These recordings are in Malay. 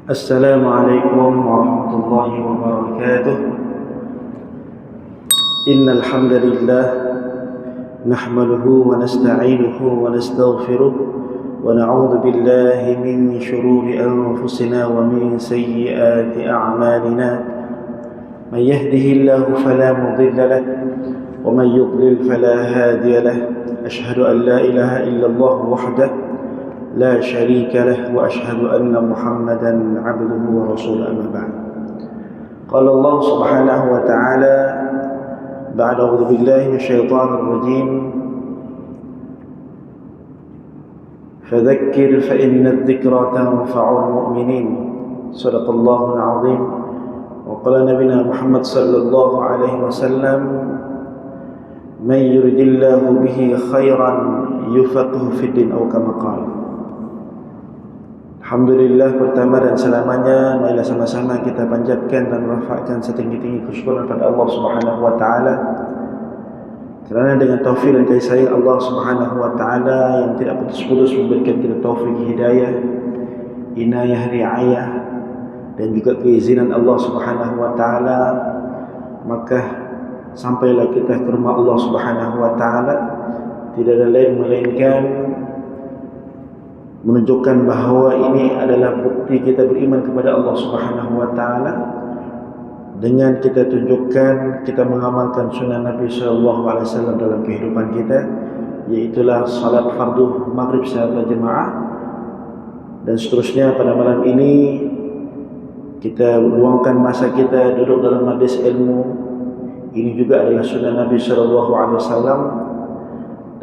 السلام عليكم ورحمة الله وبركاته. إن الحمد لله نحمده ونستعينه ونستغفره ونعوذ بالله من شرور أنفسنا ومن سيئات أعمالنا. من يهده الله فلا مضل له ومن يضلل فلا هادي له. أشهد أن لا إله إلا الله وحده لا شريك له وأشهد أن محمدا عبده ورسوله. أما بعد. قال الله سبحانه وتعالى بعد أعوذ بالله من الشيطان الرجيم فذكر فإن الذكرى تنفع المؤمنين. صدق الله العظيم. وقال نبينا محمد صلى الله عليه وسلم من يرد الله به خيرا يفقه في الدين أو كما قال. Alhamdulillah, pertama dan selamanya marilah sama-sama kita panjatkan dan rafa'kan setinggi-tinggi kesyukuran kepada Allah Subhanahu wa taala. Kerana dengan taufik dan kasih sayang Allah Subhanahu wa taala yang tidak putus-putus memberikan kita taufik hidayah, inayah, riayah dan juga keizinan Allah Subhanahu wa taala, maka sampailah kita ke rumah Allah Subhanahu wa taala. Tidak ada lain melainkan menunjukkan bahawa ini adalah bukti kita beriman kepada Allah Subhanahu wa taala dengan kita tunjukkan kita mengamalkan sunnah Nabi sallallahu alaihi wasallam dalam kehidupan kita, iaitulah salat fardu maghrib secara jemaah. Dan seterusnya pada malam ini kita luangkan masa kita duduk dalam majlis ilmu. Ini juga adalah sunnah Nabi sallallahu alaihi wasallam.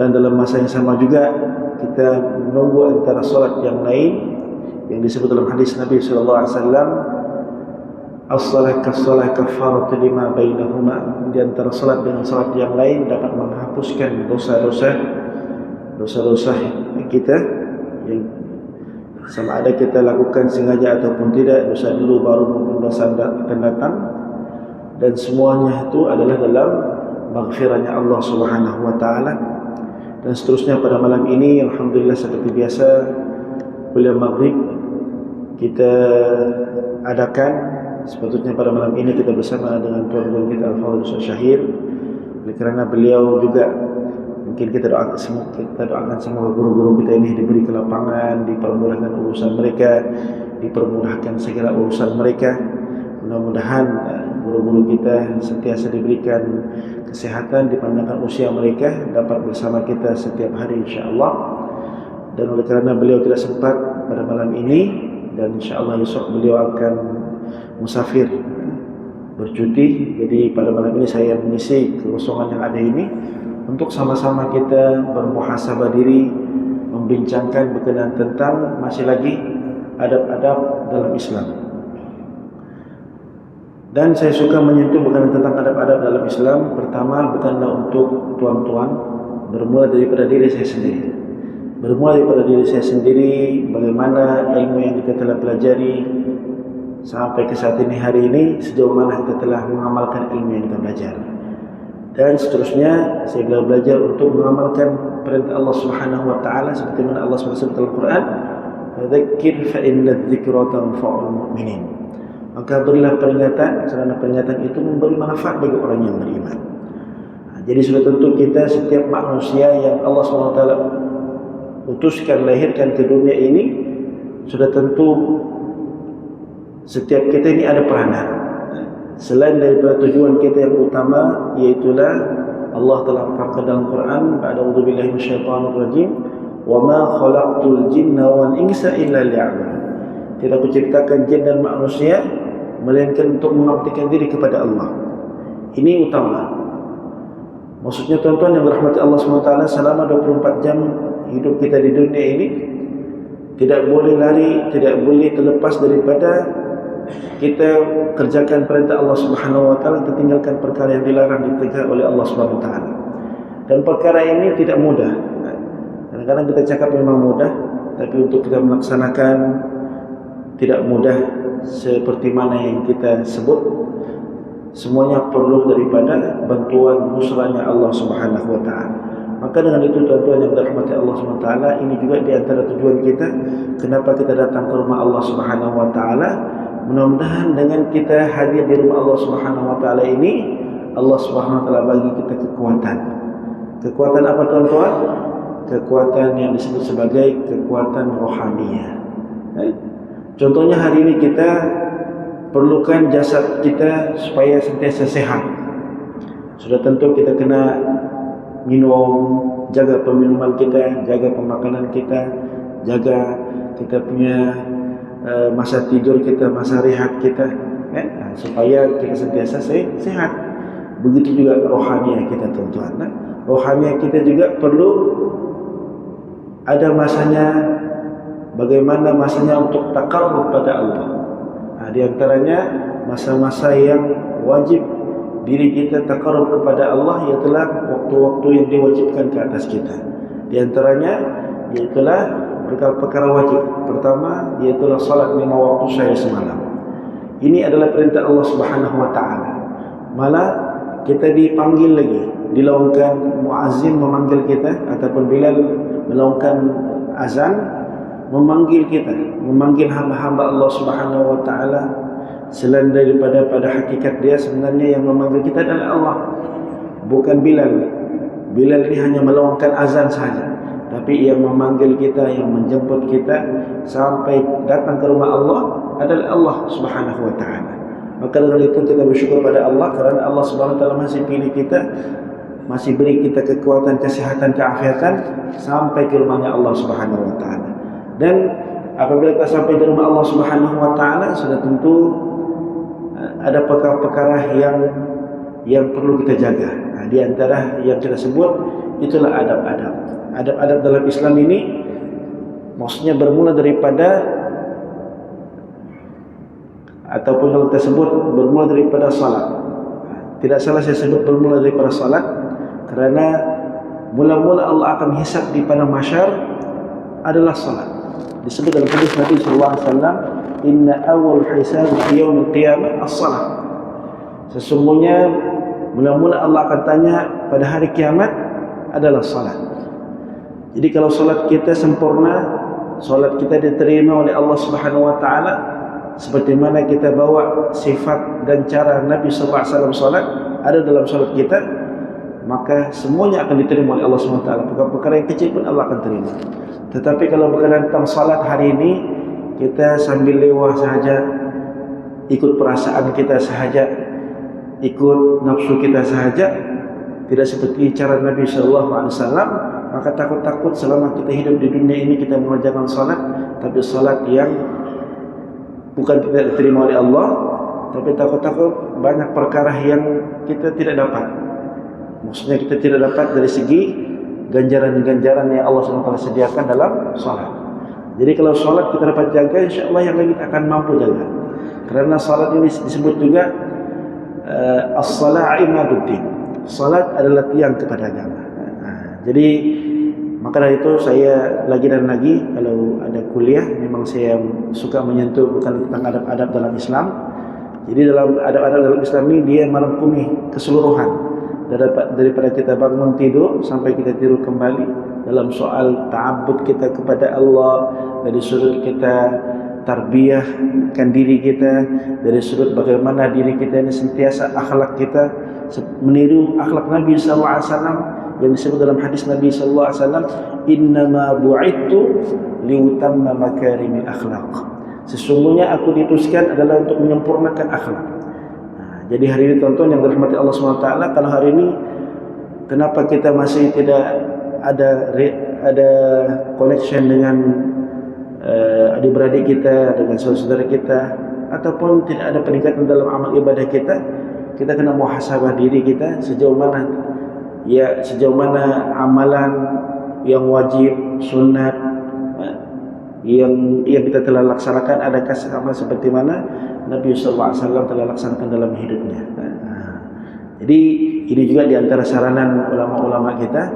Dan dalam masa yang sama juga kita menunggu antara solat yang lain yang disebut dalam hadis Nabi sallallahu alaihi wasallam, as-salat kas-salat kafaratu lima bainahuma. Di antara solat dengan solat yang lain dapat menghapuskan dosa-dosa kita yang sama ada kita lakukan sengaja ataupun tidak, dosa dulu baru maupun dosa akan datang, dan semuanya itu adalah dalam maghfirahnya Allah Subhanahu wa taala. Dan seterusnya pada malam ini alhamdulillah seperti biasa kuliah maghrib kita adakan. Sepatutnya pada malam ini kita bersama dengan tuan guru kita Al-Fadhil Ustaz Syahir, kerana beliau juga mungkin kita doakan semua guru-guru kita ini diberi kelapangan, dipermudahkan urusan mereka, dipermudahkan segala urusan mereka. Mudah-mudahan guru-guru kita sentiasa diberikan kesehatan, dipanjangkan usia mereka, dapat bersama kita setiap hari insya-Allah. Dan oleh kerana beliau tidak sempat pada malam ini, dan insya-Allah esok beliau akan musafir bercuti, jadi pada malam ini saya mengisi kekosongan yang ada ini untuk sama-sama kita bermuhasabah diri, membincangkan berkenaan tentang masih lagi adab-adab dalam Islam. Dan saya suka menyentuh berkenaan tentang adab-adab dalam Islam. Pertama, bukanlah untuk tuan-tuan, bermula daripada diri saya sendiri. Bermula daripada diri saya sendiri, bagaimana ilmu yang kita telah pelajari sampai ke saat ini, hari ini, sejauh mana kita telah mengamalkan ilmu yang kita belajar. Dan seterusnya, saya belajar untuk mengamalkan perintah Allah Subhanahu wa taala seperti mana Allah SWT dalam Quran, "Fadzakir fa inna dzikra tanfa'ul mu'minin." Maka berilah peringatan, kerana peringatan itu memberi manfaat bagi orang yang beriman. Jadi sudah tentu kita setiap manusia yang Allah SWT utuskan, lahirkan ke dunia ini, sudah tentu setiap kita ini ada peranan. Selain daripada tujuan kita yang utama, iaitulah Allah telah katakan dalam Quran, "A'udzu billahi minasyaitonir rajim, wa ma khalaqtul jinna wal insa illa liya'budun." Tidak kuciptakan jin dan manusia melainkan untuk mengabdikan diri kepada Allah. Ini utama. Maksudnya tuan-tuan yang dirahmati Allah SWT, selama 24 jam hidup kita di dunia ini tidak boleh lari, tidak boleh terlepas daripada kita kerjakan perintah Allah Subhanahu wa taala, kita tinggalkan perkara yang dilarang, ditegak oleh Allah Subhanahu wa taala. Dan perkara ini tidak mudah. Kadang-kadang kita cakap memang mudah, tapi untuk kita melaksanakan tidak mudah seperti mana yang kita sebut. Semuanya perlu daripada bantuan nusranya Allah Subhanahu wa taala. Maka dengan itu tuan-tuan yang dirahmati Allah SWT, ini juga di antara tujuan kita kenapa kita datang ke rumah Allah Subhanahu wa taala. Mudah-mudahan dengan kita hadir di rumah Allah Subhanahu wa taala ini, Allah Subhanahu wa taala bagi kita kekuatan. Kekuatan apa tuan-tuan? Kekuatan yang disebut sebagai kekuatan rohaniah. Contohnya hari ini kita perlukan jasad kita supaya sentiasa sehat. Sudah tentu kita kena minum, jaga peminuman kita, jaga pemakanan kita, jaga kita punya masa tidur kita, masa rehat kita, supaya kita sentiasa sehat. Begitu juga rohaniah kita tuan-tuan. Rohaniah kita juga perlu ada masanya. Bagaimana masanya untuk taqarrub pada Allah. Di antaranya masa-masa yang wajib diri kita taqarrub kepada Allah, ialah waktu-waktu yang diwajibkan ke atas kita. Di antaranya ialah perkara-perkara wajib. Pertama ialah salat 5 waktu sehari semalam. Ini adalah perintah Allah Subhanahu wa taala. Malah kita dipanggil lagi, dilaungkan muazzin memanggil kita, ataupun Bilal melaungkan azan memanggil kita, memanggil hamba-hamba Allah Subhanahu wa taala. Selain daripada pada hakikat dia, sebenarnya yang memanggil kita adalah Allah, bukan Bilal. Bilal ini hanya melaungkan azan saja, tapi yang memanggil kita, yang menjemput kita sampai datang ke rumah Allah adalah Allah Subhanahu wa taala. Maka dengan itu kita bersyukur pada Allah, kerana Allah Subhanahu wa taala masih pilih kita, masih beri kita kekuatan, kesehatan, keafiatan sampai ke rumahnya Allah Subhanahu wa taala. Dan apabila kita sampai di rumah Allah Subhanahu wa taala, sudah tentu ada perkara-perkara yang perlu kita jaga. Di antara yang kita sebut itulah adab-adab. Adab-adab dalam Islam ini maksudnya bermula daripada, ataupun kalau kita sebut bermula daripada salat. Tidak salah saya sebut bermula daripada salat, kerana mula-mula Allah akan hisab di padang mahsyar adalah salat. Disebut dalam hadis Nabi sallallahu alaihi wasallam, inna awwal hisab fi yaumil qiyamah as-salat. Sesungguhnya mula-mula Allah akan tanya pada hari kiamat adalah salat. Jadi kalau salat kita sempurna, salat kita diterima oleh Allah Subhanahu wa taala, seperti mana kita bawa sifat dan cara Nabi sallallahu alaihi wasallam salat ada dalam salat kita, maka semuanya akan diterima oleh Allah Subhanahu wa taala. Perkara yang kecil pun Allah akan terima. Tetapi kalau berkaitan tentang salat hari ini, kita sambil lewat sahaja, ikut perasaan kita sahaja, ikut nafsu kita sahaja, tidak seperti cara Nabi SAW, maka takut-takut selama kita hidup di dunia ini kita mengerjakan salat, tapi salat yang bukan tidak diterima oleh Allah, tapi takut-takut banyak perkara yang kita tidak dapat. Maksudnya kita tidak dapat dari segi ganjaran-ganjaran yang Allah SWT sediakan dalam salat. Jadi kalau salat kita dapat jaga, insyaAllah yang lain kita akan mampu jaga. Kerana salat ini disebut juga as-salat imaduddin. Salat adalah tiang kepada agama. Jadi maka dari itu saya lagi dan lagi kalau ada kuliah, memang saya suka menyentuh bukan tentang adab-adab dalam Islam. Jadi dalam adab-adab dalam Islam ini dia merangkumi keseluruhan, daripada kita bangun tidur sampai kita tidur kembali, dalam soal ta'abbud kita kepada Allah, dari sudut kita tarbiyahkan diri kita, dari sudut bagaimana diri kita ini sentiasa akhlak kita meniru akhlak Nabi SAW yang disebut dalam hadis Nabi SAW, innama bu'ittu liutamma makarimil akhlaq. Sesungguhnya aku diutuskan adalah untuk menyempurnakan akhlak. Jadi hari ini tonton yang dirahmati Allah SWT, kalau hari ini kenapa kita masih tidak ada connection dengan adik-beradik kita, dengan saudara-saudara kita, ataupun tidak ada peningkatan dalam amal ibadah kita, kita kena muhasabah diri kita sejauh mana amalan yang wajib, sunat yang kita telah laksanakan, adakah sama seperti mana Nabi SAW telah laksanakan dalam hidupnya. Jadi ini juga diantara saranan ulama-ulama kita,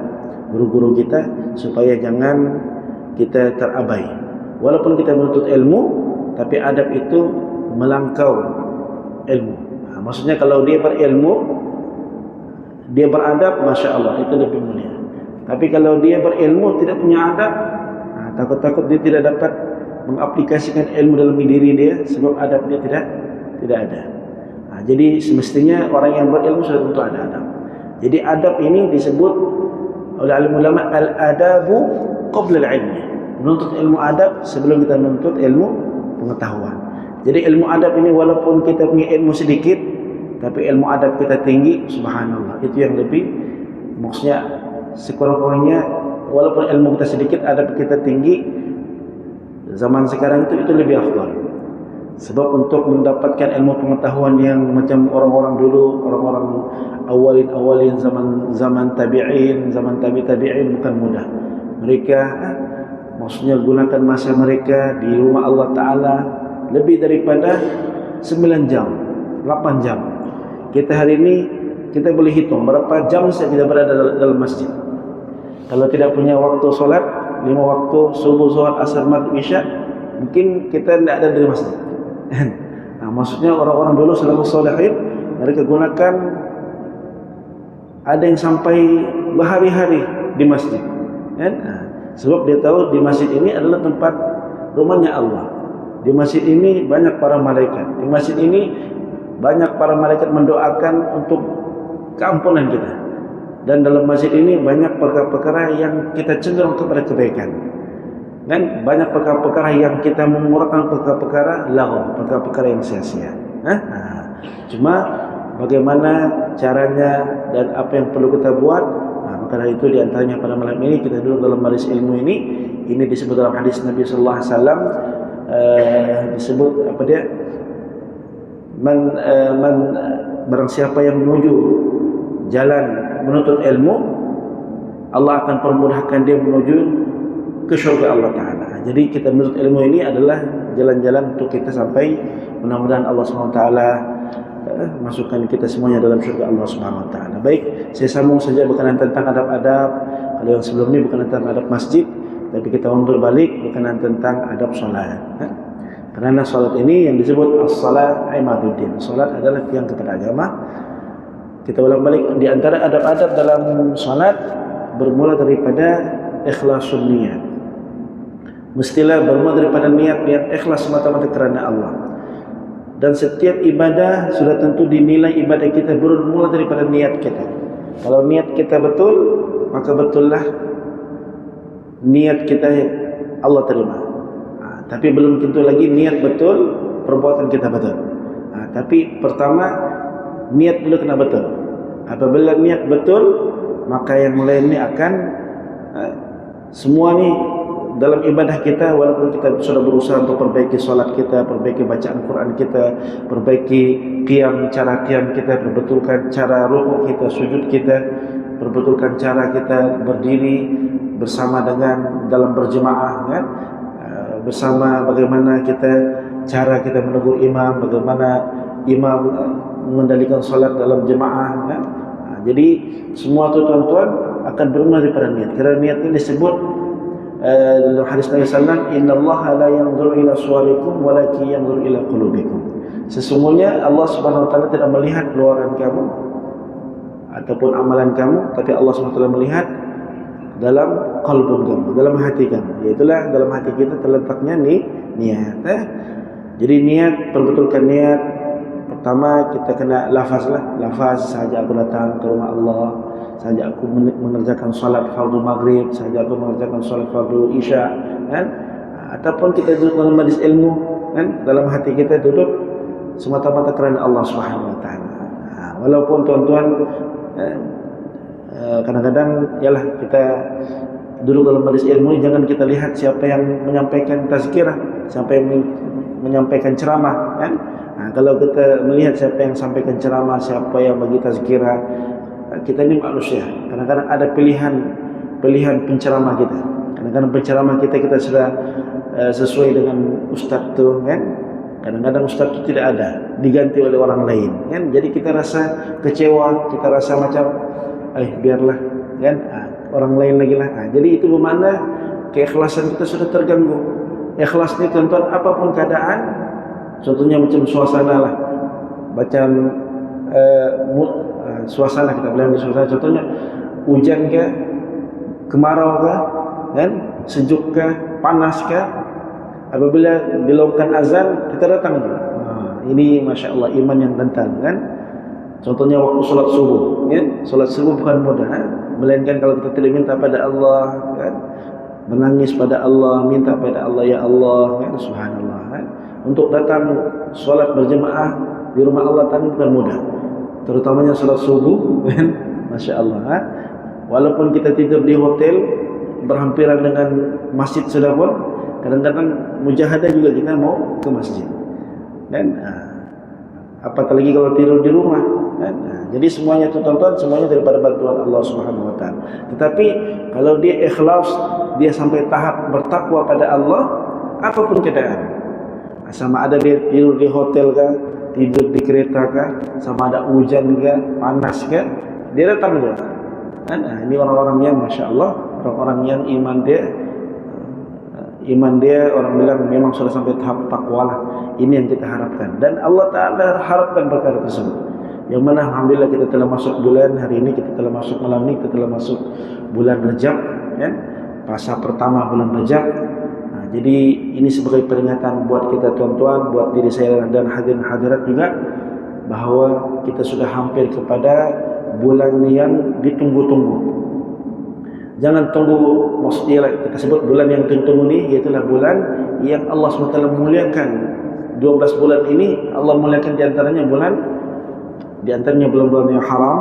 guru-guru kita, supaya jangan kita terabai. Walaupun kita menuntut ilmu, tapi adab itu melangkau ilmu. Maksudnya kalau dia berilmu, dia beradab, Masya Allah, itu lebih mulia. Tapi kalau dia berilmu tidak punya adab, takut-takut dia tidak dapat mengaplikasikan ilmu dalam diri dia sebab adab dia tidak ada. Jadi semestinya orang yang berilmu sudah tentu ada adab. Jadi adab ini disebut oleh alim ulama al-adabu qabla al-ilmi. Menuntut ilmu adab sebelum kita menuntut ilmu pengetahuan. Jadi ilmu adab ini walaupun kita punya ilmu sedikit, tapi ilmu adab kita tinggi, subhanallah. Itu yang lebih, maksudnya sekurang-kurangnya walaupun ilmu kita sedikit, adab kita tinggi, zaman sekarang itu lebih afdal. Sebab untuk mendapatkan ilmu pengetahuan yang macam orang-orang dulu, orang-orang awalin zaman tabi'in, zaman tabi'in bukan mudah. Mereka maksudnya gunakan masa mereka di rumah Allah Ta'ala lebih daripada 9 jam, 8 jam. Kita hari ini, kita boleh hitung berapa jam saja kita berada dalam masjid. Kalau tidak punya waktu solat, 5 waktu, subuh, zuhur, asar, maghrib, isya, mungkin kita tidak ada di masjid. Maksudnya orang-orang dulu salafus shalihin, mereka gunakan, ada yang sampai berhari-hari di masjid. Sebab dia tahu di masjid ini adalah tempat rumahnya Allah. Di masjid ini banyak para malaikat. Di masjid ini banyak para malaikat mendoakan untuk keampunan kita. Dan dalam masjid ini banyak perkara-perkara yang kita cenderung kepada kebaikan. Dan banyak perkara-perkara yang kita mengurangkan perkara-perkara laghu, perkara-perkara yang sia-sia. Cuma bagaimana caranya dan apa yang perlu kita buat. Maka dari itu diantaranya pada malam ini kita duduk dalam majelis ilmu ini. Ini disebut dalam hadis Nabi sallallahu alaihi wasallam, disebut apa dia? Barang siapa yang menuju jalan menuntut ilmu, Allah akan permudahkan dia menuju ke syurga Allah Ta'ala. Jadi kita menuntut ilmu ini adalah jalan-jalan untuk kita sampai, mudah-mudahan Allah SWT masukkan kita semuanya dalam syurga Allah SWT. Baik, saya sambung saja berkenaan tentang adab-adab. Kalau yang sebelum ini berkenaan tentang adab masjid, tapi kita mundur balik berkenaan tentang adab salat. Kerana salat ini yang disebut as-salat imaduddin. Salat adalah tiang kepada agama. Kita ulang balik, di antara adab-adab dalam salat bermula daripada ikhlasun niat. Mestilah bermula daripada niat ikhlas semata-mata kerana Allah. Dan setiap ibadah sudah tentu dinilai ibadah kita bermula daripada niat kita. Kalau niat kita betul, maka betullah niat kita Allah terima. Tapi belum tentu lagi niat betul, perbuatan kita betul. Tapi pertama niat dulu kena betul. Apabila niat betul, maka yang lain ini akan semua ni dalam ibadah kita, walaupun kita sudah berusaha untuk perbaiki solat kita, perbaiki bacaan Quran kita, perbaiki cara qiyam kita, perbetulkan cara rukuk kita, sujud kita, perbetulkan cara kita berdiri bersama dengan dalam berjemaah, kan? Bersama bagaimana cara kita menegur imam, bagaimana imam mengendalikan solat dalam jemaah, kan? Jadi semua itu tuan-tuan akan bermula daripada niat. Kerana niat ini disebut dalam hadis Nabi sallallahu alaihi wasallam, innallaha la yanzuru ila suwarikum walakin yanzuru ila qulubikum. Sesungguhnya Allah Subhanahu wa taala tidak melihat keluaran kamu ataupun amalan kamu, tapi Allah Subhanahu wa taala melihat dalam qalbun kamu, dalam hati kamu. Yaitulah dalam hati kita terletaknya niat. Jadi niat, perbetulkan niat. Pertama kita kena lafaz sahaja aku datang ke rumah Allah, sahaja aku mengerjakan salat fardu maghrib, sahaja aku mengerjakan salat fardu isya, kan? Ataupun kita duduk dalam majlis ilmu, kan? Dalam hati kita duduk semata-mata kerana Allah Subhanahu wa taala. Walaupun tuan-tuan kadang-kadang ialah kita duduk dalam majlis ilmu, jangan kita lihat siapa yang menyampaikan tazkirah, siapa yang menyampaikan ceramah, kan? Kalau kita melihat siapa yang sampaikan ceramah, siapa yang bagi tazkirah, kita ini manusia. Kadang-kadang ada pilihan penceramah kita. Kadang-kadang penceramah kita sudah sesuai dengan ustaz tu, kan? Kadang-kadang ustaz itu tidak ada, diganti oleh orang lain, kan? Jadi kita rasa kecewa, kita rasa macam biarlah, kan? Orang lain lagi lah. Jadi itu bermakna keikhlasan kita sudah terganggu. Ikhlas ni tuan-tuan, apapun keadaan, contohnya macam suasana lah, macam suasana, kita bilang di suasana, contohnya hujan ke, kemarau kah, kan? Sejuk kah, panas kah, apabila dilakukan azan kita datang juga. Ini Masya Allah iman yang kental, kan? Contohnya waktu solat subuh, ya? Solat subuh bukan mudah, melainkan kalau kita tidak minta pada Allah, kan? Menangis pada Allah, minta pada Allah, ya Allah, kan? Subhanallah, kan? Untuk datang solat berjemaah di rumah Allah tadi bukan mudah, terutamanya solat subuh, kan? Masya Allah, kan? Walaupun kita tidur di hotel berhampiran dengan masjid sudah pun, kadang-kadang mujahadah juga kita mau ke masjid, dan apatah lagi kalau tidur di rumah, kan? Jadi semuanya itu tonton, semuanya daripada bantuan Allah Subhanahu Wa Taala. Tetapi kalau dia ikhlas, dia sampai tahap bertakwa pada Allah, apapun keadaan, sama ada dia tidur di hotel kah, tidur di kereta kah, sama ada hujan kah, panas kah, dia datang juga. Ini orang-orang yang Masya Allah, orang-orang yang iman dia orang bilang memang sudah sampai tahap takwa lah. Ini yang kita harapkan, dan Allah Ta'ala harapkan perkara tersebut, yang mana Alhamdulillah kita telah masuk bulan hari ini, kita telah masuk malam ini, kita telah masuk bulan Rajab, kan? Puasa pertama bulan Rajab. Jadi ini sebagai peringatan buat kita tuan-tuan, buat diri saya dan hadirin hadirat juga, bahawa kita sudah hampir kepada bulan yang ditunggu-tunggu. Jangan tunggu, maksudnya kita sebut bulan yang ditunggu ini, iaitulah bulan yang Allah SWT muliakan. 12 bulan ini Allah muliakan, diantaranya bulan-bulan yang haram.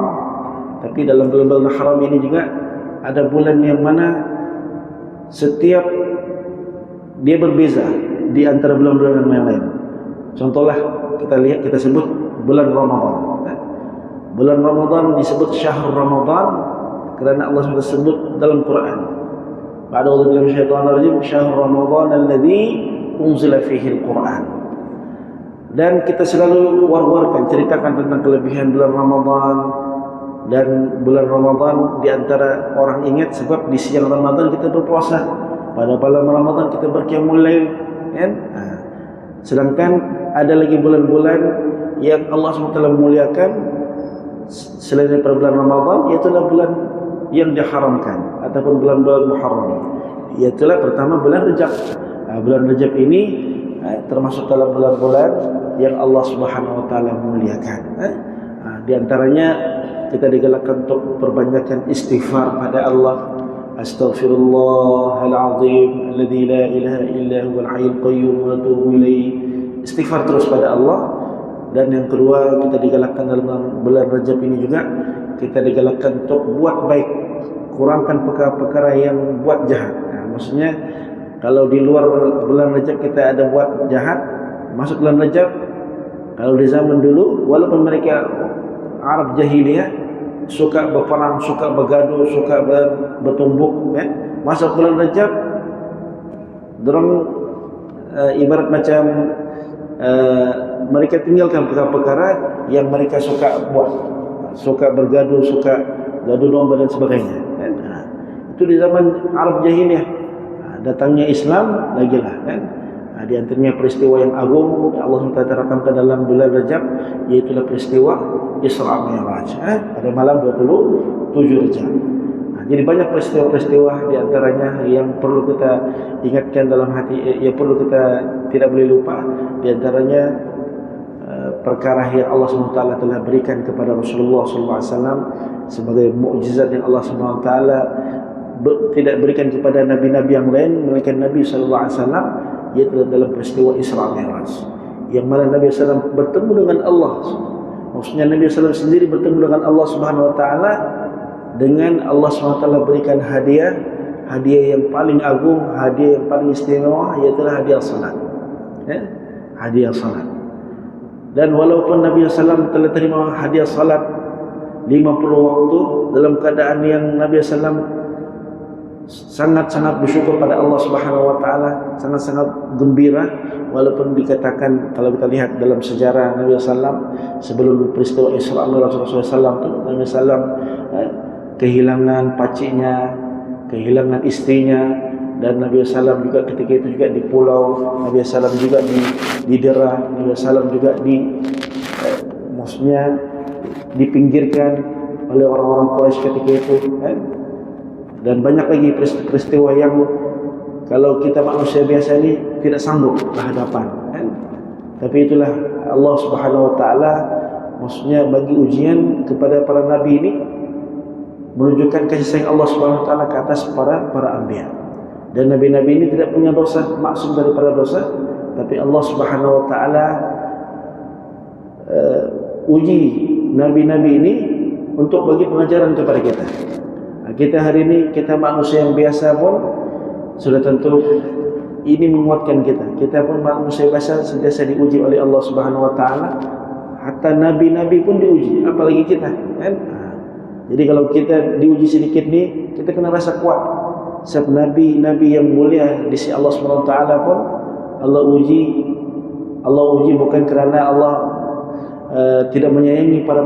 Tapi dalam bulan-bulan haram ini juga ada bulan yang mana setiap dia berbeza di antara bulan-bulan yang lain. Contohlah kita sebut bulan Ramadan. Bulan Ramadan disebut syahrul Ramadan kerana Allah SWT sebut dalam Quran. A'udzu billahi minasyaitonir rajim, syahrul Ramadan alladzi unzila fihi al-Quran. Dan kita selalu war-warkan, ceritakan tentang kelebihan bulan Ramadan. Dan bulan Ramadan di antara orang ingat sebab di siang Ramadan kita berpuasa, pada malam Ramadan kita berqiyamul lail, kan? Sedangkan ada lagi bulan-bulan yang Allah SWT muliakan selain daripada bulan Ramadan, iaitulah bulan yang diharamkan ataupun bulan-bulan Muharram. Iaitulah pertama bulan Rajab. Bulan Rajab ini termasuk dalam bulan-bulan yang Allah Subhanahu Wa Taala muliakan. Di antaranya kita digalakkan untuk perbanyakkan istighfar pada Allah. Astaghfirullahalazim alladzi la ilaha illa huwal hayyul qayyum wa atubu ilaih. Istighfar terus pada Allah. Dan yang kedua, kita digalakkan dalam bulan Rajab ini juga, kita digalakkan untuk buat baik, kurangkan perkara-perkara yang buat jahat. Maksudnya kalau di luar bulan Rajab kita ada buat jahat, masuk bulan Rajab, kalau di zaman dulu walaupun mereka Arab jahiliyah suka berperang, suka bergaduh, suka bertumbuk, kan? Masuk bulan Rajab, dorang ibarat macam mereka tinggalkan perkara-perkara yang mereka suka buat, suka bergaduh, suka gaduh domba dan sebagainya. Itu di zaman Arab jahiliyah. Datangnya Islam lagilah, kan? Di antaranya peristiwa yang agung Allah SWT rakamkan dalam bulan Rajab, iaitulah peristiwa Isra Mi'raj pada malam 27 Rajab. Jadi banyak peristiwa-peristiwa di antaranya yang perlu kita ingatkan dalam hati, yang perlu kita tidak boleh lupa. Di antaranya perkara yang Allah SWT telah berikan kepada Rasulullah SAW sebagai mukjizat yang Allah SWT tidak berikan kepada nabi-nabi yang lain, melainkan Nabi SAW, yaitu dalam peristiwa Isra Mi'raj, yang mana Nabi SAW bertemu dengan Allah. Maksudnya Nabi SAW sendiri bertemu dengan Allah Subhanahu Wa Taala, dengan Allah SWT berikan hadiah yang paling agung, hadiah yang paling istimewa, yaitu hadiah salat. Hadiah salat. Dan walaupun Nabi SAW telah terima hadiah salat 50 waktu, dalam keadaan yang Nabi SAW sangat-sangat bersyukur pada Allah Subhanahu Wa Taala, sangat-sangat gembira. Walaupun dikatakan, kalau kita lihat dalam sejarah Nabi SAW sebelum peristiwa Isra Mi'raj Rasulullah SAW itu, Nabi SAW kehilangan pakciknya, kehilangan istrinya, dan Nabi SAW juga ketika itu juga di pulau, Nabi SAW juga didera, Nabi SAW juga maksudnya dipinggirkan oleh orang-orang Quraisy ketika itu, kan? Dan banyak lagi peristiwa yang kalau kita manusia biasa ini tidak sanggup berhadapan, kan? Tapi itulah Allah Subhanahu wa taala, maksudnya bagi ujian kepada para nabi ini menunjukkan kasih sayang Allah Subhanahu wa taala ke atas para anbiya. Dan nabi-nabi ini tidak punya dosa, maksum daripada dosa, tapi Allah Subhanahu wa taala uji nabi-nabi ini untuk bagi pengajaran kepada kita. Kita hari ini, kita manusia yang biasa pun sudah tentu ini menguatkan kita. Kita pun manusia biasa sentiasa diuji oleh Allah Subhanahu wa taala. Hatta nabi-nabi pun diuji, apalagi kita, kan? Jadi kalau kita diuji sedikit nih, kita kena rasa kuat. Sebab nabi-nabi yang mulia di sisi Allah Subhanahu wa taala pun Allah uji bukan kerana Allah tidak menyayangi para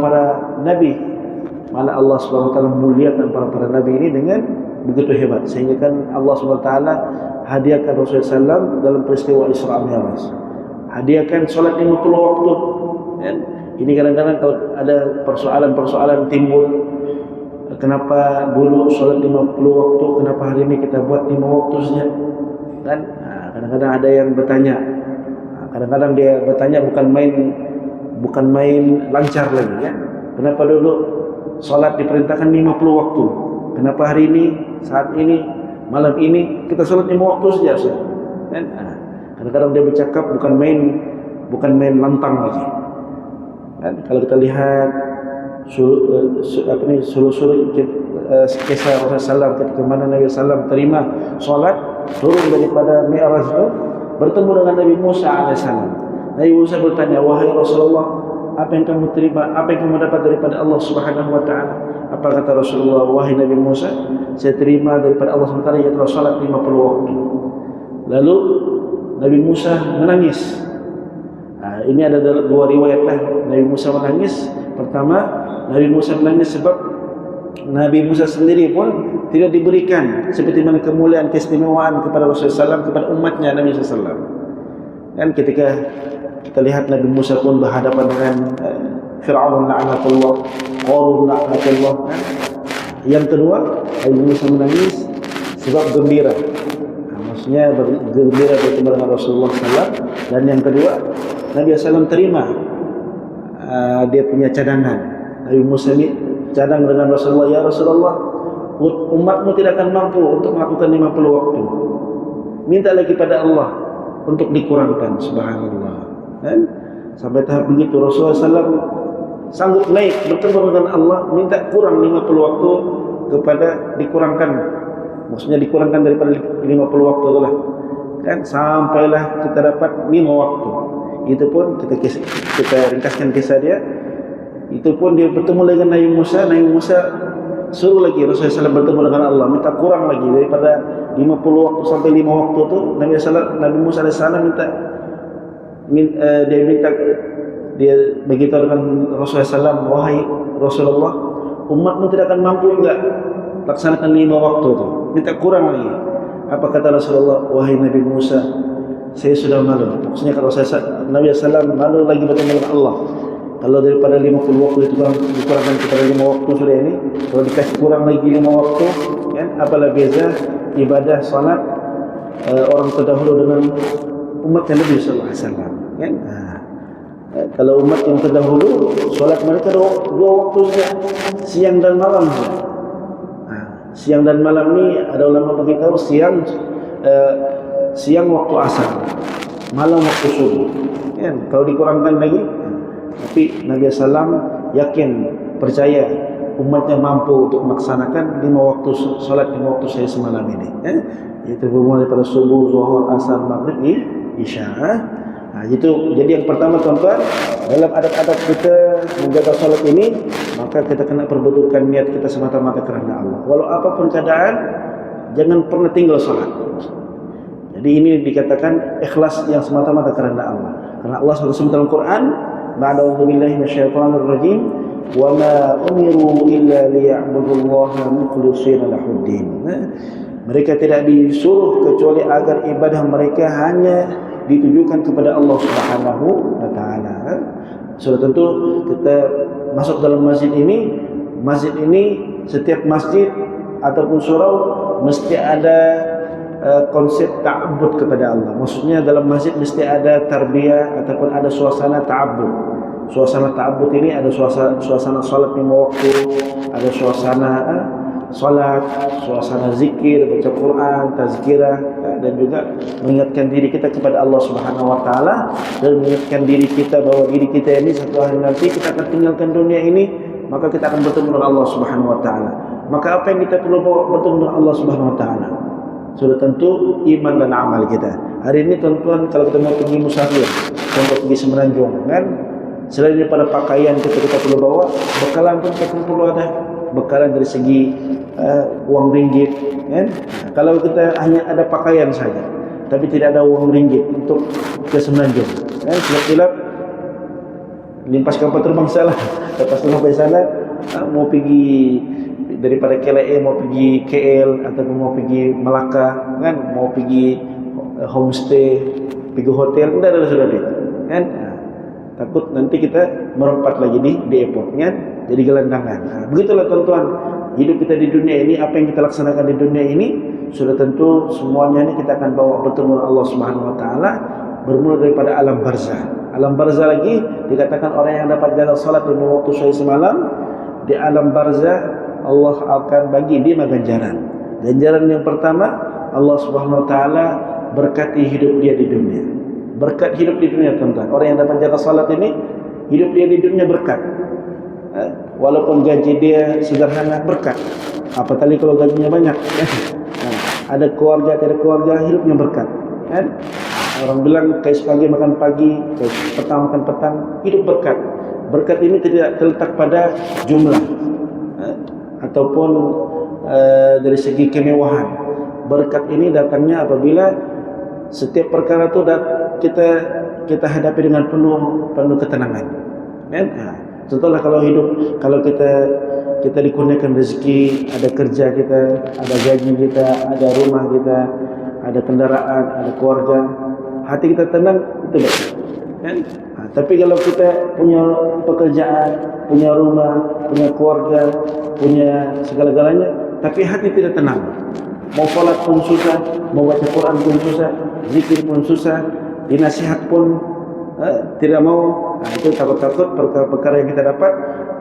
nabi. Malah Allah Subhanahu wa taala memuliakan para nabi ini dengan begitu hebat, sehingga kan Allah Subhanahu wa taala hadiahkan Rasulullah SAW dalam peristiwa Isra Mi'raj. Hadiahkan solat 50 waktu, kan? Ini kadang-kadang kalau ada persoalan timbul, kenapa dulu solat 50 waktu, kenapa hari ini kita buat 5 waktu saja, kan? Kadang-kadang ada yang bertanya. Kadang-kadang dia bertanya bukan main lancar lagi, ya. Kenapa dulu solat diperintahkan 50 waktu? Kenapa hari ini, saat ini, malam ini kita solat 5 waktu saja, kan? Kadang-kadang dia bercakap bukan main lantang lagi, kan? Kalau kita lihat seluruh kisah Rasulullah SAW ketika mana Nabi SAW terima solat turun daripada Mi'raj itu, bertemu dengan Nabi Musa AS. Nabi Musa bertanya, wahai Rasulullah, apa yang kamu terima, apa yang kamu dapat daripada Allah Subhanahu wa taala? Apa kata Rasulullah, wahai Nabi Musa, saya terima daripada Allah Subhanahu wa taala yaitu salat 50 waktu. Lalu Nabi Musa menangis. Ini ada dua riwayat lah. Nabi Musa menangis. Pertama, Nabi Musa menangis sebab Nabi Musa sendiri pun tidak diberikan seperti mana kemuliaan, keistimewaan kepada Rasulullah SAW, kepada umatnya Nabi SAW. Dan ketika kita lihat Nabi Musa pun berhadapan dengan Fir'aun la'anatullah, Qarun la'anatullah. Yang kedua, Nabi Musa menangis sebab gembira. Maksudnya bergembira bertemu dengan Rasulullah SAW. Dan yang kedua, Nabi SAW terima dia punya cadangan. Nabi Musa ini cadang dengan Rasulullah, ya Rasulullah, umatmu tidak akan mampu untuk melakukan 50 waktu. Minta lagi pada Allah untuk dikurangkan, subhanallah. Dan sampai tahap begitu Rasulullah SAW sanggup naik bertemu dengan Allah, minta kurang 50 waktu kepada dikurangkan. Maksudnya dikurangkan daripada 50 waktu itulah, kan? Sampailah kita dapat 5 waktu. Itu pun kita ringkaskan kisah dia. Itu pun dia bertemu dengan Nabi Musa. Nabi Musa suruh lagi Rasulullah SAW bertemu dengan Allah, minta kurang lagi daripada 50 waktu sampai 5 waktu itu. Nabi Musa AS dia beritahu dengan Rasulullah SAW, wahai Rasulullah, umatmu tidak akan mampu juga laksanakan 5 waktu itu, minta kurang lagi. Apa kata Rasulullah, wahai Nabi Musa, saya sudah malu. Maksudnya kalau Nabi SAW malu lagi bertemu dengan Allah. Kalau daripada 50 waktu itu dikurangkan kepada 5 waktu sudah ini, kalau dikasih kurang lagi 5 waktu, kan? Apalah beza ibadah salat orang terdahulu dengan umat Nabi sallallahu alaihi wasallam, kan? Kalau umat yang terdahulu salat mereka 2 waktu saja, siang dan malam saja. Siang dan malam ni ada ulama beritahu siang waktu asar, malam waktu subuh, kan? Kalau dikurangkan lagi, tapi Nabi SAW yakin, percaya umatnya mampu untuk melaksanakan 5 waktu solat, 5 waktu saya semalam ini. Itu bermula daripada subuh, zuhur, asar, maghrib, isya. Itu jadi yang pertama tuan-tuan, dalam adab-adab kita menjaga solat ini, maka kita kena perbetulkan niat kita semata-mata kerana Allah. Walau apapun keadaan, jangan pernah tinggal solat. Jadi ini dikatakan ikhlas yang semata-mata kerana Allah. Karena Allah SWT dalam Quran, Ba'da'udzu billahi minasyaitonir rajim, wa ma umiru illa liya'budullaha mukhlishina lahuddin. Mereka tidak disuruh kecuali agar ibadah mereka hanya ditujukan kepada Allah Subhanahu wa taala. Sudah tentu kita masuk dalam masjid ini setiap masjid ataupun surau mesti ada konsep ta'abbud kepada Allah. Maksudnya dalam masjid mesti ada tarbiyah ataupun ada suasana ta'abbud. Suasana ta'abbud ini ada suasana salat lima waktu, ada suasana salat, suasana zikir, baca Quran, tazkirah, dan juga mengingatkan diri kita kepada Allah Subhanahu wa taala, dan mengingatkan diri kita bahwa diri kita ini satu hari nanti kita akan tinggalkan dunia ini, maka kita akan bertemu dengan Allah Subhanahu wa taala. Maka apa yang kita perlu bawa bertemu dengan Allah Subhanahu wa taala? Sudah tentu iman dan amal kita. Hari ini tuan-tuan, kalau kita mau pergi musafir, contoh pergi semenanjung, kan? Selain daripada pakaian kita perlu bawa, bekalan pun kita perlu ada. Bekalan dari segi uang ringgit, kan? Kalau kita hanya ada pakaian saja, tapi tidak ada uang ringgit untuk ke semenanjung, kan? Silap-silap limpas kapal terbang salah, lepas sampai sana mau pergi daripada KLA mau pergi KL ataupun mau pergi Melaka, kan, mau pergi homestay, pergi hotel, tidak ada sudah duit, kan? Takut nanti kita merempat lagi di airport, kan? Jadi gelandangan. Begitulah tuan-tuan, hidup kita di dunia ini, apa yang kita laksanakan di dunia ini, sudah tentu semuanya ini kita akan bawa bertemu dengan Allah Subhanahu wa taala, bermula daripada alam barzah. Alam barzah lagi dikatakan orang yang dapat jaga salat 5 waktu sehari semalam, di alam barzah Allah akan bagi dia ganjaran. Ganjaran yang pertama, Allah Subhanahu wa taala berkati hidup dia di dunia. Berkat hidup di dunia, tuan-tuan. Orang yang dapat jaga salat ini, hidup dia di dunia berkat. Walaupun gaji dia sederhana, berkat. Apatali kalau gajinya banyak. Ada keluarga, tidak keluarga, hidupnya berkat. Orang bilang kais pagi makan pagi, kais petang makan petang, hidup berkat. Berkat ini tidak terletak pada jumlah ataupun dari segi kemewahan. Berkat ini datangnya apabila setiap perkara itu kita hadapi dengan penuh ketenangan. Contohlah kalau kita dikurniakan rezeki, ada kerja kita, ada gaji kita, ada rumah kita, ada kendaraan, ada keluarga, hati kita tenang, itu baik. Tapi kalau kita punya pekerjaan, punya rumah, punya keluarga, punya segala-galanya, tapi hati tidak tenang, mau sholat pun susah, mau baca Quran pun susah, zikir pun susah, dinasihat pun tidak mau, itu takut-takut perkara-perkara yang kita dapat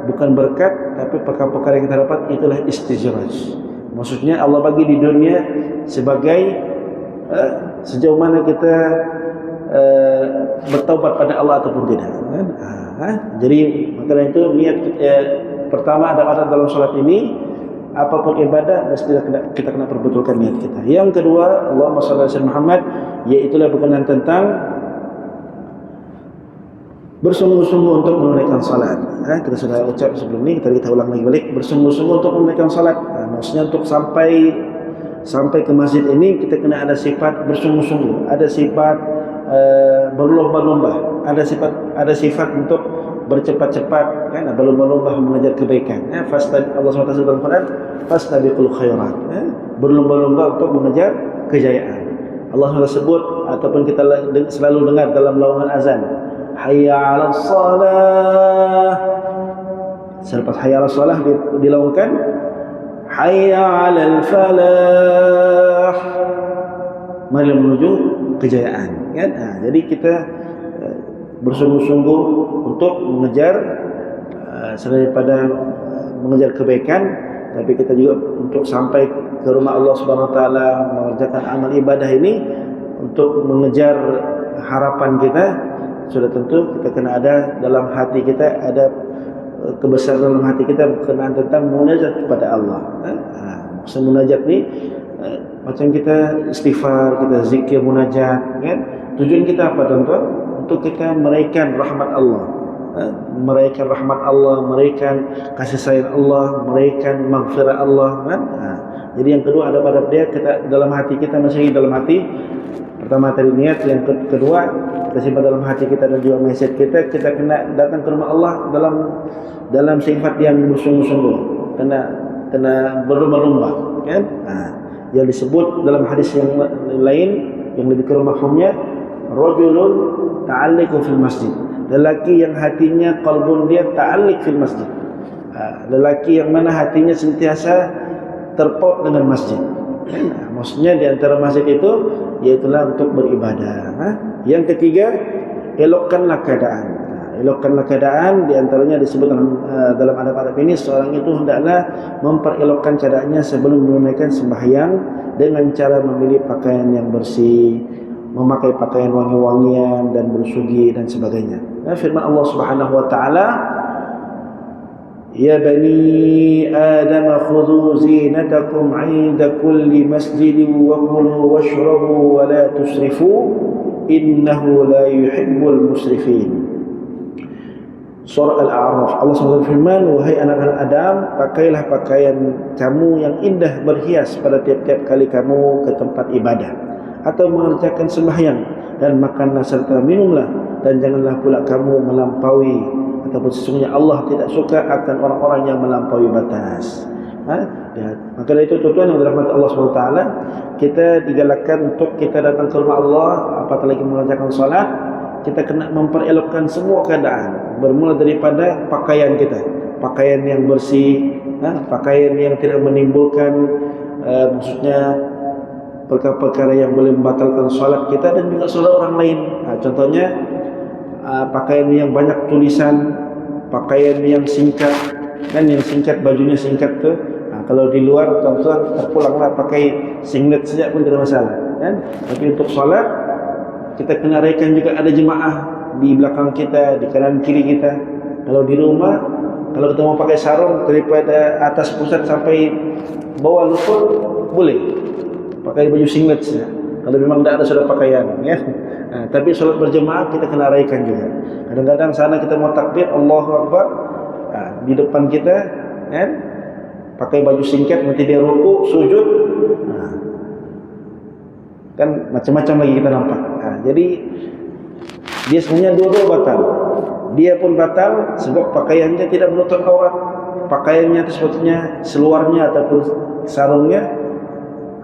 bukan berkat, tapi perkara-perkara yang kita dapat itulah istijraj. Maksudnya Allah bagi di dunia sebagai sejauh mana kita bertaubat pada Allah ataupun tidak. Jadi makanya itu niat pertama ada dalam salat ini, apapun ibadah mesti kita kena perbetulkan niat kita. Yang kedua, Allahumma shalli ala Muhammad, yaitulah berkenaan tentang bersungguh-sungguh untuk menunaikan salat. Kita sudah ucap sebelum ini, kita ulang lagi balik, bersungguh-sungguh untuk menunaikan salat. Maksudnya untuk sampai ke masjid ini kita kena ada sifat bersungguh-sungguh, ada sifat berlomba-lomba, ada sifat untuk bercepat-cepat, kan, berlomba-lomba mengejar kebaikan. Allah SWT dalam Quran, fastabiqul khairat, berlomba-lomba untuk mengejar kejayaan. Allah sebut ataupun kita selalu dengar dalam laungan azan, hayya 'alas shalah. Selepas hayya 'alas shalah dilaungkan hayya 'alal falah, mari menuju kejayaan, kan? Jadi kita bersungguh-sungguh untuk mengejar selain daripada mengejar kebaikan, tapi kita juga untuk sampai ke rumah Allah Subhanahu wa taala, mengerjakan amal ibadah ini untuk mengejar harapan kita. Sudah tentu kita kena ada dalam hati kita, ada kebesaran dalam hati kita berkenaan tentang munajat kepada Allah. Maksud munajat ni macam kita istighfar, kita zikir munajat, kan? Tujuan kita apa, tuan-tuan? Untuk kita meraihkan rahmat Allah, meraihkan rahmat Allah, meraihkan kasih sayang Allah, meraihkan maghfirah Allah, kan? Jadi yang kedua ada pada dia, kita dalam hati kita masih dalam hati. Pertama tadi niat, yang kedua kita simpan dalam hati kita dan juga mindset kita kena datang ke rumah Allah dalam sifat yang bersungguh-sungguh, kena berlomba-lomba, kan? Yang disebut dalam hadis yang lain yang lebih kerumahumnya, rajulun ta'alliqu fil masjid, lelaki yang hatinya, qalbun dia ta'alliq fil masjid, lelaki yang mana hatinya sentiasa terpaut dengan masjid. Maksudnya di antara masjid itu iaitulah untuk beribadah. Yang ketiga, elokkanlah keadaan. Elokkanlah keadaan, di antaranya disebut dalam adab-adab ini, seorang itu hendaklah memperelokkan keadaannya sebelum menunaikan sembahyang dengan cara memilih pakaian yang bersih, memakai pakaian wangi-wangian dan bersugi dan sebagainya. Firman Allah Subhanahu wa taala, "Ya bani Adam khudhu zinatakum 'inda kulli masjidin wa kulu washrabu wa la tusrifu innahu la yuhibbul musrifin." Surah Al-A'raf. Allah SWT firman, "Wahai anak-anak Adam, pakailah pakaian kamu yang indah berhias pada tiap-tiap kali kamu ke tempat ibadah atau mengerjakan sembahyang, dan makanlah serta minumlah, dan janganlah pula kamu melampaui, ataupun sesungguhnya Allah tidak suka akan orang-orang yang melampaui batas." Maka dari itu tuan-tuan yang dirahmati Allah SWT, kita digalakkan untuk kita datang ke rumah Allah, apatah lagi mengerjakan salat, kita kena memperelokkan semua keadaan, bermula daripada pakaian kita, pakaian yang bersih, pakaian yang tidak menimbulkan maksudnya perkara-perkara yang boleh membatalkan salat kita dan juga salat orang lain. Contohnya pakaian yang banyak tulisan, pakaian yang singkat, dan yang singkat bajunya singkat tu. Kalau di luar tuan-tuan terpulanglah pakai singlet saja pun tidak masalah, kan? Tapi untuk salat kita kena raikan juga ada jemaah di belakang kita, di kanan kiri kita. Kalau di rumah, kalau kita mau pakai sarung daripada atas pusat sampai bawah lutut, boleh pakai baju singlet saja, kalau memang tidak ada sudah pakaian, ya. Tapi solat berjemaah kita kena raikan juga. Kadang-kadang sana kita mau takbir Allahu Akbar, di depan kita kan pakai baju singkat, nanti dia rukuk, sujud, kan macam-macam lagi kita nampak. Jadi dia sebenarnya dua-dua batal. Dia pun batal sebab pakaiannya tidak menutup aurat. Pakaiannya itu sebetulnya seluarnya ataupun sarungnya,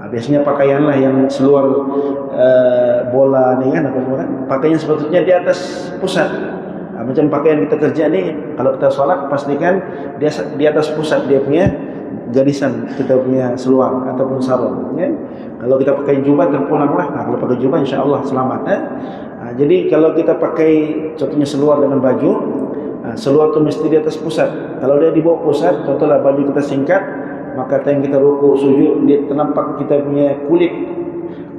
biasanya pakaianlah yang seluar bola ni kan, apa semua kan. Pakaiannya sebetulnya di atas pusat. Macam pakaian kita kerja ni, kalau kita solat pastikan dia di atas pusat dia punya garisan, kita punya seluar ataupun sarung, ya. Kalau kita pakai jubah terpulanglah. Kalau pakai jubah insya-Allah selamat, jadi kalau kita pakai contohnya seluar dengan baju, seluar tu mesti di atas pusat. Kalau dia di bawah pusat, contohnya baju kita singkat, maka time kita rukuk sujud dia ternampak kita punya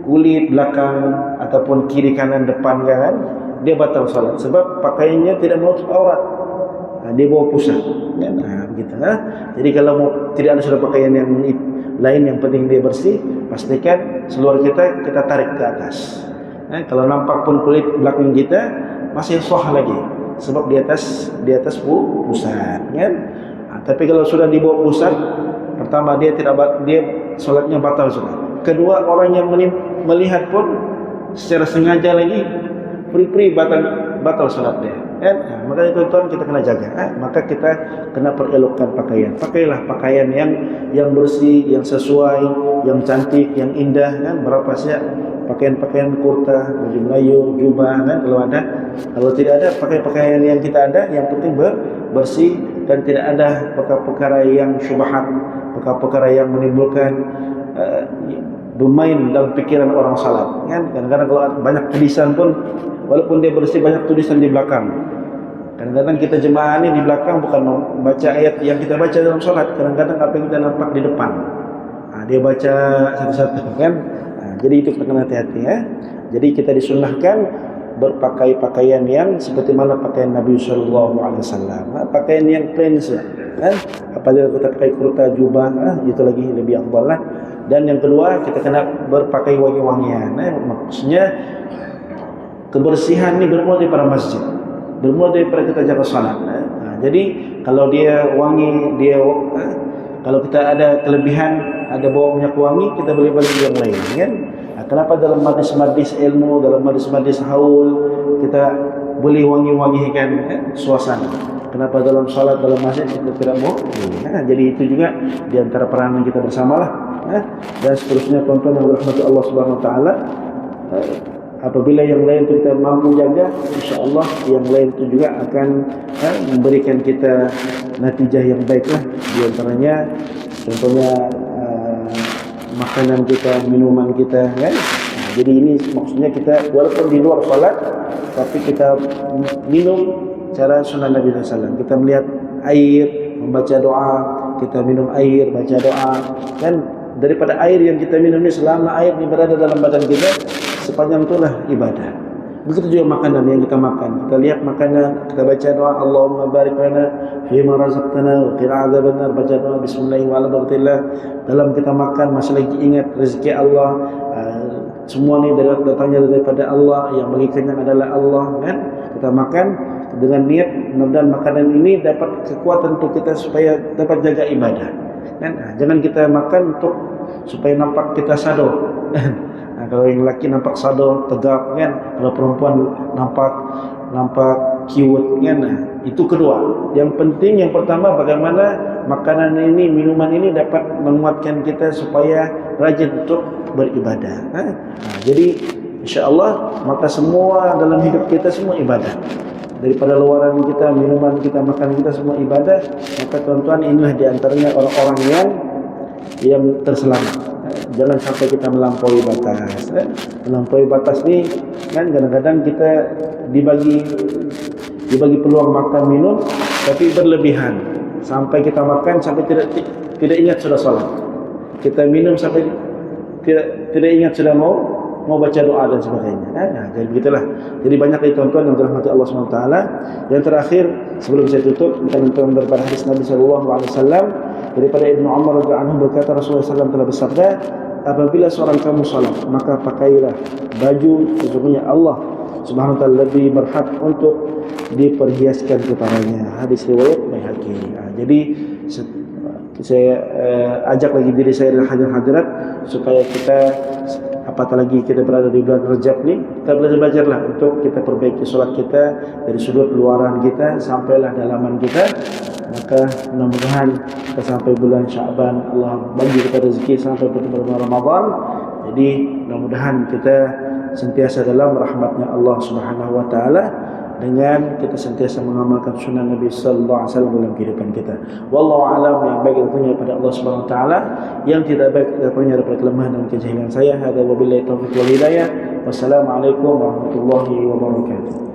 kulit belakang ataupun kiri kanan depan kan, dia batal salat sebab pakaiannya tidak menutup aurat. Dia bawa pusat, kan? Begitu. Jadi kalau mau tidak ada sudah pakaian yang lain, yang penting dia bersih, pastikan seluar kita tarik ke atas. Kalau nampak pun kulit belakang kita masih sah lagi, sebab di atas pusat, kan? Tapi kalau sudah di bawah pusat, pertama dia solatnya batal sudah. Kedua, orang yang melihat pun secara sengaja lagi free batal solat dia. Maka itu tuan kita kena jaga. Maka kita kena perelokkan pakaian. Pakailah pakaian yang bersih, yang sesuai, yang cantik, yang indah, kan? Berapa saja pakaian-pakaian kurta, baju Melayu, jubah, kan? Kalau ada. Kalau tidak ada, pakai pakaian yang kita ada, yang penting bersih dan tidak ada perkara-perkara yang syubhat, perkara-perkara yang menimbulkan bermain dalam pikiran orang salat, kan? Kadang-kadang kalau banyak tulisan pun, walaupun dia bersih, banyak tulisan di belakang. Kadang-kadang kita jemaah ini di belakang bukan membaca ayat yang kita baca dalam salat. Kadang-kadang apa yang kita nampak di depan, dia baca satu-satu, kan? Jadi itu kita kena hati-hati, ya. Jadi kita disunnahkan berpakaian yang seperti mana pakaian Nabi sallallahu alaihi wasallam. Pakaian yang plain saja, kan? Apabila kita pakai kurta, jubah, itu lagi lebih afdal lah. Dan yang kedua, kita kena berpakai wangi-wangian. Maksudnya kebersihan ini bermula daripada masjid, bermula daripada kita jaga salat. Jadi kalau dia wangi, kalau kita ada kelebihan, ada bawa minyak wangi, kita boleh bagi yang lain, kan? Kenapa dalam majlis-majlis ilmu, dalam majlis-majlis haul kita boleh wangi-wangikan suasana? Kenapa dalam salat, dalam masjid kita tidak mau? Jadi itu juga di antara peranan kita bersamalah. Dan seterusnya tuan-tuan yang dirahmati Allah Subhanahu wa taala, apabila yang lain itu kita mampu jaga, insya-Allah yang lain itu juga akan memberikan kita natijah yang baiklah. Di antaranya contohnya makanan kita, minuman kita, kan? Nah, jadi ini maksudnya kita walaupun di luar salat, tapi kita minum cara sunnah Nabi SAW. Kita melihat air, membaca doa, kita minum air, baca doa, kan? Daripada air yang kita minum ini, selama air ini berada dalam badan kita, sepanjang itulah ibadah. Begitu juga makanan yang kita makan. Kita lihat makanan, kita baca doa, Allahumma barik lana fima razaqtana wa qina adzabannar, baca doa bismillahirrahmanirrahim. Dalam kita makan masih lagi ingat rezeki Allah. Semua ini datangnya daripada Allah, yang bagi kenyang adalah Allah, kan? Kita makan dengan niat mudah-mudahan makanan ini dapat kekuatan untuk kita supaya dapat jaga ibadah, kan? Jangan kita makan untuk supaya nampak kita sado. Kalau yang lelaki nampak sado, tegap, kan? Kalau perempuan nampak cute, kan? Itu kedua. Yang penting, yang pertama, bagaimana makanan ini, minuman ini dapat menguatkan kita supaya rajin untuk beribadah. Jadi insya-Allah maka semua dalam hidup kita semua ibadah. Daripada luaran kita, minuman kita, makanan kita semua ibadah. Maka tuan-tuan, inilah diantaranya orang-orang yang terselamat. Jangan sampai kita melampaui batas. Melampaui batas ni kan kadang-kadang kita dibagi peluang makan minum tapi berlebihan. Sampai kita makan sampai tidak ingat sudah salat. Kita minum sampai tidak ingat sudah mau baca doa dan sebagainya. Jadi begitulah. Jadi banyak dari tuan-tuan yang dirahmati Allah SWT. Yang terakhir sebelum saya tutup, kita menonton daripada hadis Nabi SAW daripada Ibnu Umar radhiyallahu anhu berkata, Rasulullah SAW telah bersabda, apabila seorang kamu salat, maka pakailah baju sesungguhnya Allah Subhanahu wa taala lebih berhak untuk diperhiaskan kepadanya. Hadis riwayat Baihaqi. Jadi saya ajak lagi diri saya dan hadirat supaya kita, apatah lagi kita berada di bulan Rajab ni, kita belajarlah untuk kita perbaiki solat kita dari sudut luaran kita sampailah dalaman kita. Maka mudah-mudahan kita sampai bulan Sya'ban, Allah bagi kita rezeki sampai bertemu bulan Ramadan. Jadi mudah-mudahan kita sentiasa dalam rahmatnya Allah Subhanahu wa taala dengan kita sentiasa mengamalkan sunnah Nabi sallallahu alaihi wasallam dalam kehidupan kita. Wallahu a'lam. Yang baik tentunya daripada Allah Subhanahu wa taala, yang tidak baik tentunya daripada kelemahan dan kejahilan saya. Hadza wabillahi taufiq wal hidayah. Wassalamualaikum warahmatullahi wabarakatuh.